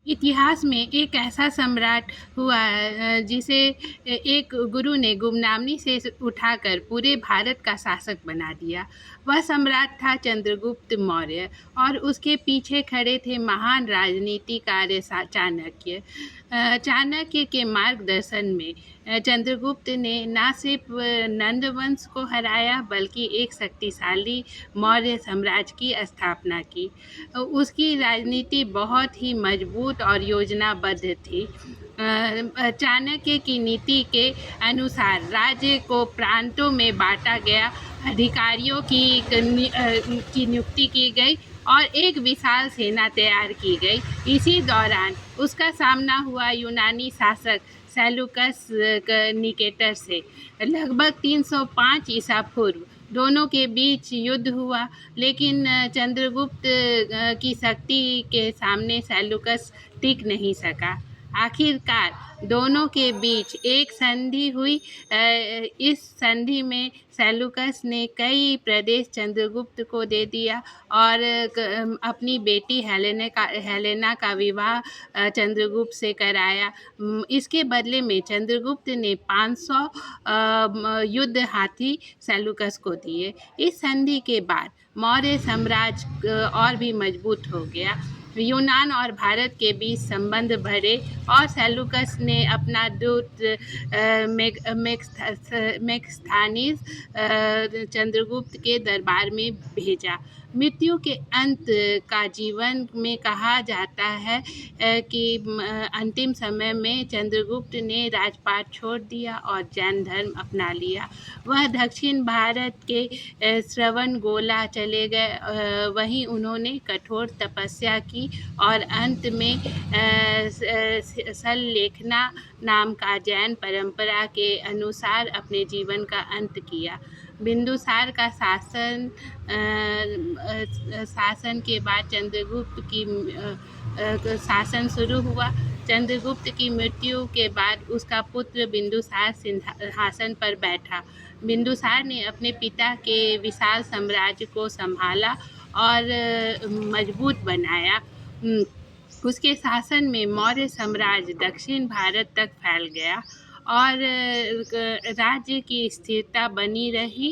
इतिहास में एक ऐसा सम्राट हुआ जिसे एक गुरु ने गुमनामी से उठाकर पूरे भारत का शासक बना दिया। वह सम्राट था चंद्रगुप्त मौर्य और उसके पीछे खड़े थे महान राजनीतिकार चाणक्य। चाणक्य के मार्गदर्शन में चंद्रगुप्त ने न सिर्फ नंद वंश को हराया बल्कि एक शक्तिशाली मौर्य साम्राज्य की स्थापना की। उसकी राजनीति बहुत ही मजबूत और योजनाबद्ध थी। चाणक्य की नीति के अनुसार राज्य को प्रांतों में बांटा गया, अधिकारियों की नियुक्ति की गई और एक विशाल सेना तैयार की गई। इसी दौरान उसका सामना हुआ यूनानी शासक सेल्यूकस निकेटर से। लगभग 305 ईसा पूर्व दोनों के बीच युद्ध हुआ, लेकिन चंद्रगुप्त की शक्ति के सामने सेल्यूकस टिक नहीं सका। आखिरकार दोनों के बीच एक संधि हुई। इस संधि में सेल्यूकस ने कई प्रदेश चंद्रगुप्त को दे दिया और अपनी बेटी हेलेना का विवाह चंद्रगुप्त से कराया। इसके बदले में चंद्रगुप्त ने 500 युद्ध हाथी सेल्यूकस को दिए। इस संधि के बाद मौर्य साम्राज्य और भी मजबूत हो गया। यूनान और भारत के बीच संबंध बढ़े और सेल्यूकस ने अपना दूत मेगस्थानीस चंद्रगुप्त के दरबार में भेजा। मृत्यु के अंत का जीवन में कहा जाता है कि अंतिम समय में चंद्रगुप्त ने राजपाट छोड़ दिया और जैन धर्म अपना लिया। वह दक्षिण भारत के श्रवणबेला चले गए। वहीं उन्होंने कठोर तपस्या की और अंत में सल्लेखना नाम का जैन परंपरा के अनुसार अपने जीवन का अंत किया। बिंदुसार का शासन के बाद चंद्रगुप्त की शासन शुरू हुआ। चंद्रगुप्त की मृत्यु के बाद उसका पुत्र बिंदुसार सिंहासन पर बैठा। बिंदुसार ने अपने पिता के विशाल साम्राज्य को संभाला और मजबूत बनाया। उसके शासन में मौर्य साम्राज्य दक्षिण भारत तक फैल गया और राज्य की स्थिरता बनी रही।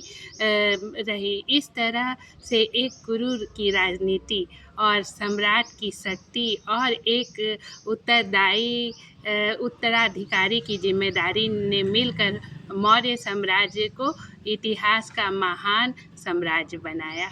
इस तरह से एक गुरु की राजनीति और सम्राट की शक्ति और एक उत्तराधिकारी की जिम्मेदारी ने मिलकर मौर्य साम्राज्य को इतिहास का महान साम्राज्य बनाया।